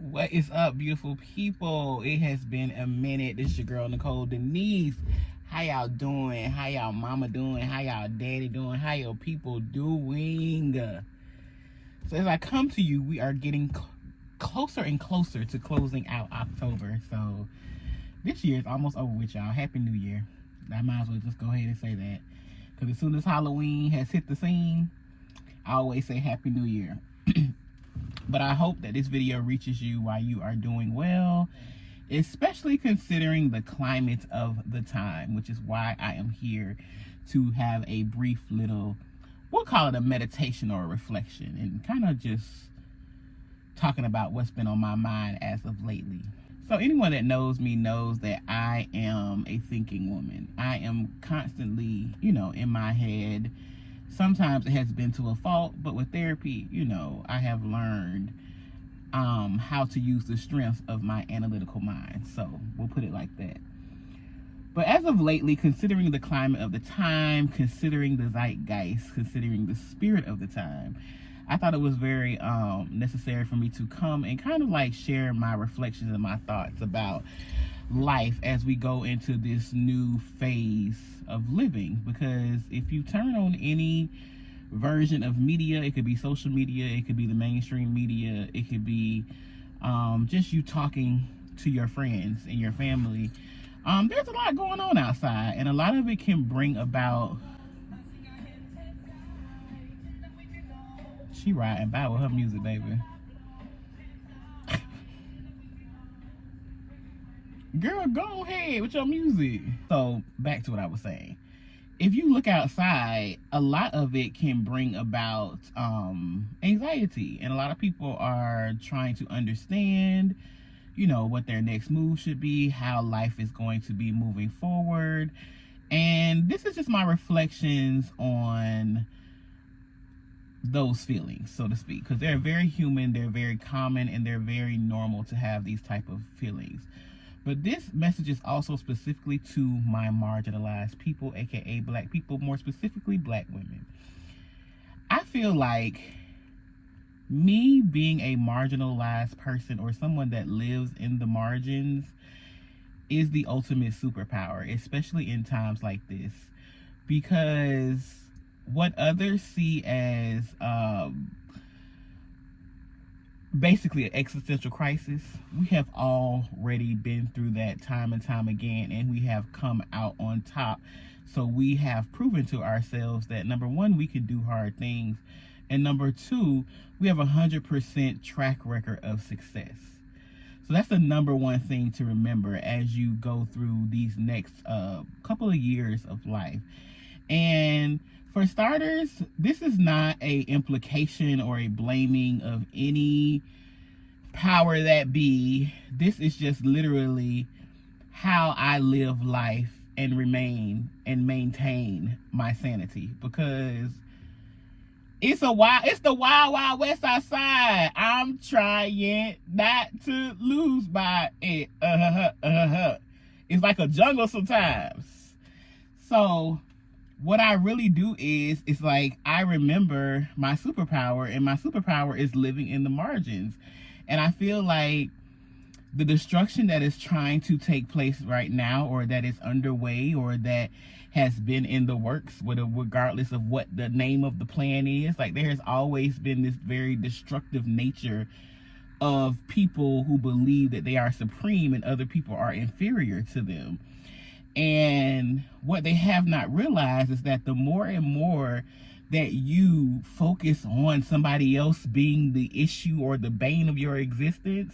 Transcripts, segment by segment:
What is up, beautiful people? It has been a minute. This is your girl, Nicole Denise. How y'all doing? How y'all mama doing? How y'all daddy doing? How your people doing? So as I come to you, we are getting closer and closer to closing out October. So this year is almost over with, y'all. Happy New Year. I might as well just go ahead and say that. Because as soon as Halloween has hit the scene, I always say Happy New Year. But I hope that this video reaches you while you are doing well, especially considering the climate of the time, which is why I am here to have a brief little, we'll call it a meditation or a reflection, and kind of just talking about what's been on my mind as of lately. So anyone that knows me knows that I am a thinking woman. I am constantly, in my head. Sometimes it has been to a fault, but with therapy, I have learned how to use the strength of my analytical mind. So we'll put it like that. But as of lately, considering the climate of the time, considering the zeitgeist, considering the spirit of the time, I thought it was very necessary for me to come and kind of like share my reflections and my thoughts about life as we go into this new phase of living. Because if you turn on any version of media, it could be social media, it could be the mainstream media, it could be just you talking to your friends and your family, there's a lot going on outside, and a lot of it can bring about. She riding by with her music, baby. Girl, go ahead with your music. So back to what I was saying. If you look outside, a lot of it can bring about anxiety. And a lot of people are trying to understand, what their next move should be, how life is going to be moving forward. And this is just my reflections on those feelings, so to speak, because they're very human, they're very common, and they're very normal to have these type of feelings. But this message is also specifically to my marginalized people, aka black people, more specifically black women. I feel like me being a marginalized person or someone that lives in the margins is the ultimate superpower, especially in times like this, because what others see as basically an existential crisis, we have already been through that time and time again, and we have come out on top. So we have proven to ourselves that, number one, we can do hard things, and number two, we have 100% track record of success. So that's the number one thing to remember as you go through these next couple of years of life. And for starters, this is not a implication or a blaming of any power that be. This is just literally how I live life and remain and maintain my sanity, because it's the wild west outside. I'm trying not to lose by it. It's like a jungle sometimes. So what I really do is, it's like I remember my superpower, and my superpower is living in the margins. And I feel like the destruction that is trying to take place right now, or that is underway, or that has been in the works, regardless of what the name of the plan is, like there has always been this very destructive nature of people who believe that they are supreme and other people are inferior to them. And what they have not realized is that the more and more that you focus on somebody else being the issue or the bane of your existence,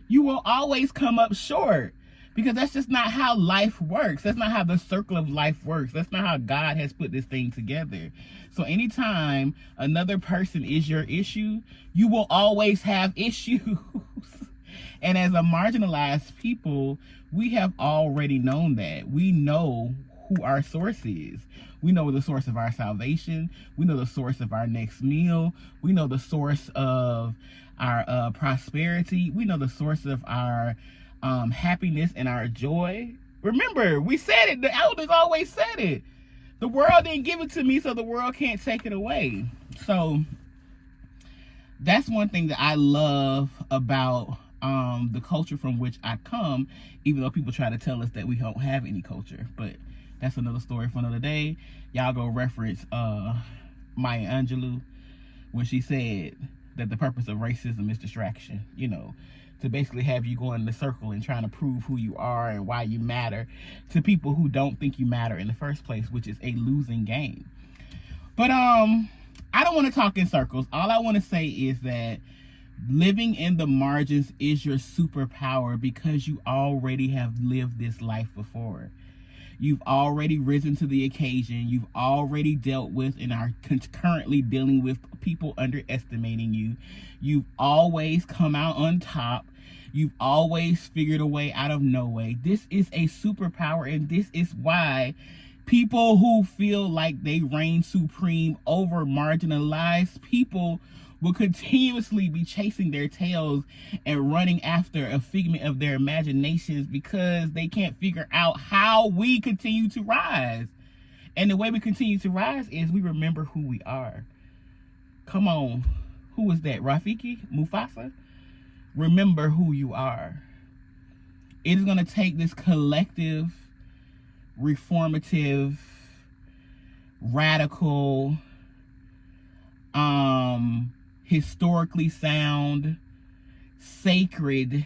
you will always come up short, because that's just not how life works. That's not how the circle of life works. That's not how God has put this thing together. So anytime another person is your issue, you will always have issues. And as a marginalized people, we have already known that. We know who our source is. We know the source of our salvation. We know the source of our next meal. We know the source of our prosperity. We know the source of our happiness and our joy. Remember, we said it. The elders always said it. The world didn't give it to me, so the world can't take it away. So that's one thing that I love about the culture from which I come, even though people try to tell us that we don't have any culture. But that's another story for another day. Y'all go reference Maya Angelou when she said that the purpose of racism is distraction, you know, to basically have you going in the circle and trying to prove who you are and why you matter to people who don't think you matter in the first place, which is a losing game. But I don't want to talk in circles. All I want to say is that living in the margins is your superpower because you already have lived this life before. You've already risen to the occasion. You've already dealt with and are currently dealing with people underestimating you. You've always come out on top. You've always figured a way out of no way. This is a superpower, and this is why people who feel like they reign supreme over marginalized people will continuously be chasing their tails and running after a figment of their imaginations because they can't figure out how we continue to rise. And the way we continue to rise is we remember who we are. Come on. Who is that? Rafiki? Mufasa? Remember who you are. It is going to take this collective, reformative, radical, historically sound, sacred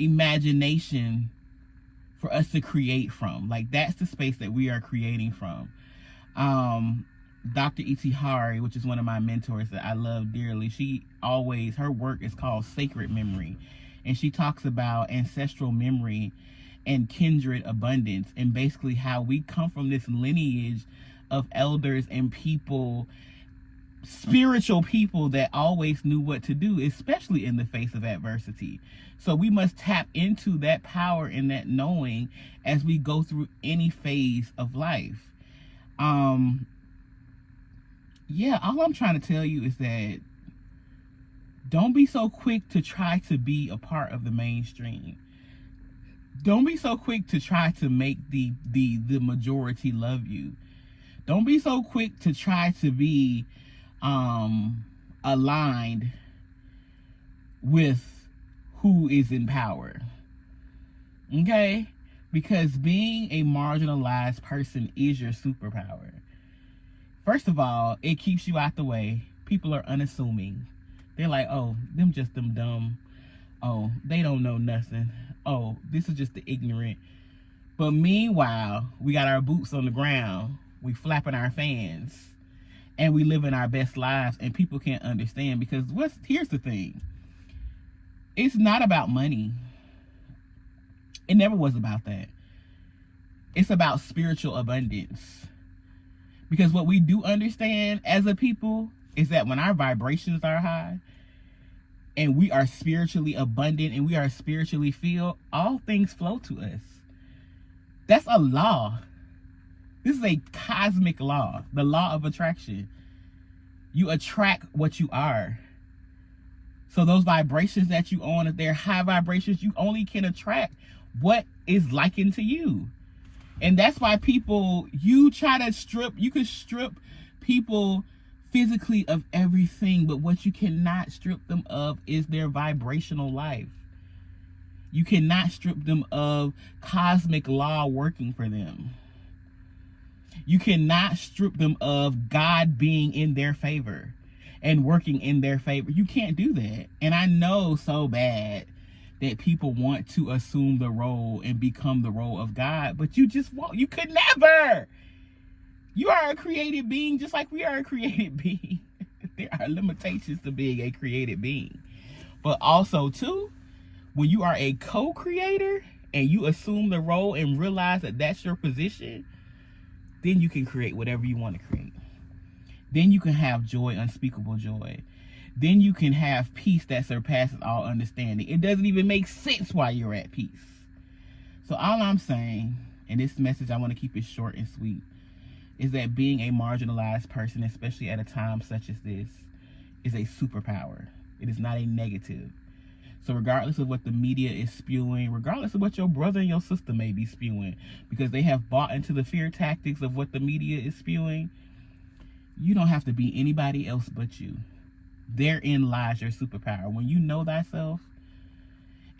imagination for us to create from. Like, that's the space that we are creating from. Dr. E.T. Hari, which is one of my mentors that I love dearly, her work is called Sacred Memory, and she talks about ancestral memory and kindred abundance, and basically how we come from this lineage of elders and people, spiritual people that always knew what to do, especially in the face of adversity. So we must tap into that power and that knowing as we go through any phase of life. Yeah, all I'm trying to tell you is that don't be so quick to try to be a part of the mainstream. Don't be so quick to try to make the majority love you. Don't be so quick to try to be aligned with who is in power. Okay? Because being a marginalized person is your superpower. First of all, it keeps you out the way. People are unassuming. They're like, oh, them just them dumb. Oh, they don't know nothing. Oh, this is just the ignorant. But meanwhile, we got our boots on the ground. We flapping our fans. And we living our best lives. And people can't understand. Because here's the thing. It's not about money. It never was about that. It's about spiritual abundance. Because what we do understand as a people is that when our vibrations are high and we are spiritually abundant and we are spiritually filled, all things flow to us. That's a law. This is a cosmic law, the law of attraction. You attract what you are. So those vibrations that you own, if they're high vibrations, you only can attract what is likened to you. And that's why you can strip people physically of everything, but what you cannot strip them of is their vibrational life. You cannot strip them of cosmic law working for them. You cannot strip them of God being in their favor and working in their favor. You can't do that. And I know so bad that people want to assume the role and become the role of God, but you just won't. You could never. You are a created being just like we are a created being. There are limitations to being a created being. But also, too, when you are a co-creator and you assume the role and realize that that's your position, then you can create whatever you want to create. Then you can have joy, unspeakable joy. Then you can have peace that surpasses all understanding. It doesn't even make sense why you're at peace. So all I'm saying, and this message, I want to keep it short and sweet, is that being a marginalized person, especially at a time such as this, is a superpower. It is not a negative. So regardless of what the media is spewing, regardless of what your brother and your sister may be spewing, because they have bought into the fear tactics of what the media is spewing, you don't have to be anybody else but you. Therein lies your superpower. When you know thyself,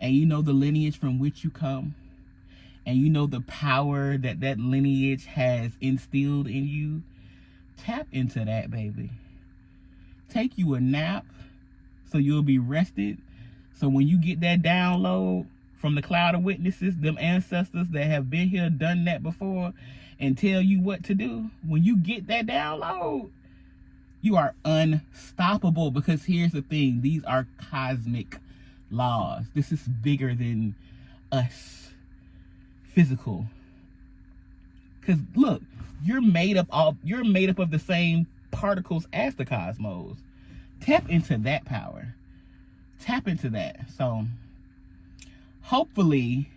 and you know the lineage from which you come, and you know the power that that lineage has instilled in you, tap into that, baby. Take you a nap so you'll be rested. So when you get that download from the cloud of witnesses, them ancestors that have been here, done that before, and tell you what to do, when you get that download, you are unstoppable. Because here's the thing, these are cosmic laws. This is bigger than us, physical. Because look, you're made up of the same particles as the cosmos. Tap into that power. Tap into that. So hopefully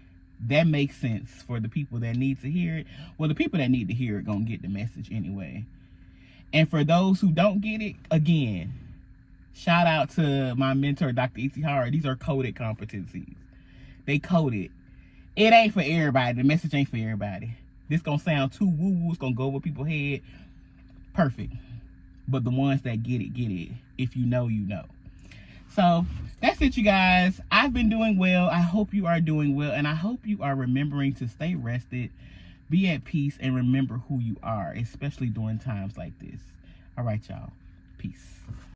that makes sense for the people that need to hear it. Well, the people that need to hear it gonna get the message anyway. And for those who don't get it, again, shout out to my mentor, Dr. E.T. Howard. These are coded competencies. They coded. It ain't for everybody. The message ain't for everybody. This gonna sound too woo-woo. It's gonna go over people's head. Perfect. But the ones that get it, get it. If you know, you know. So that's it, you guys. I've been doing well. I hope you are doing well. And I hope you are remembering to stay rested, be at peace, and remember who you are, especially during times like this. All right, y'all. Peace.